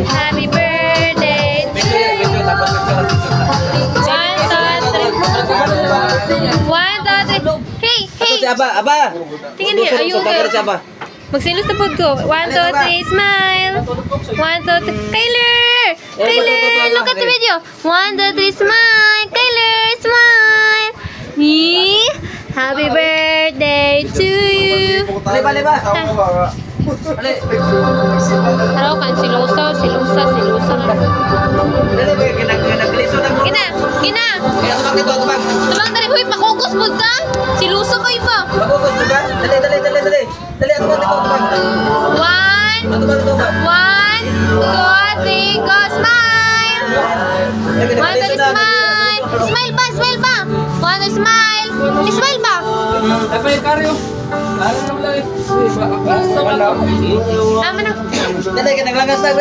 Happy birthday to you. One, two, three. Hey, hey. Si Aba. Tingin niya, ayun ka. Magsilos na po ko. 1, 2, 3, smile. 1, 2, 3. Kyler! Kyler, look at the video. 1, 2, 3, smile. Kyler, smile. Yee. Happy birthday to you. Liba. Araw kan, silusa. Gina. Tubang tali, huy, pakugos po ka. Silusa ko iba. Dali, atubang. 1, 2, 3, go, smile. 1, 2, smile. Smile ba? 1, 2, smile. Smile ba? Tama na. Dali, naglangas na.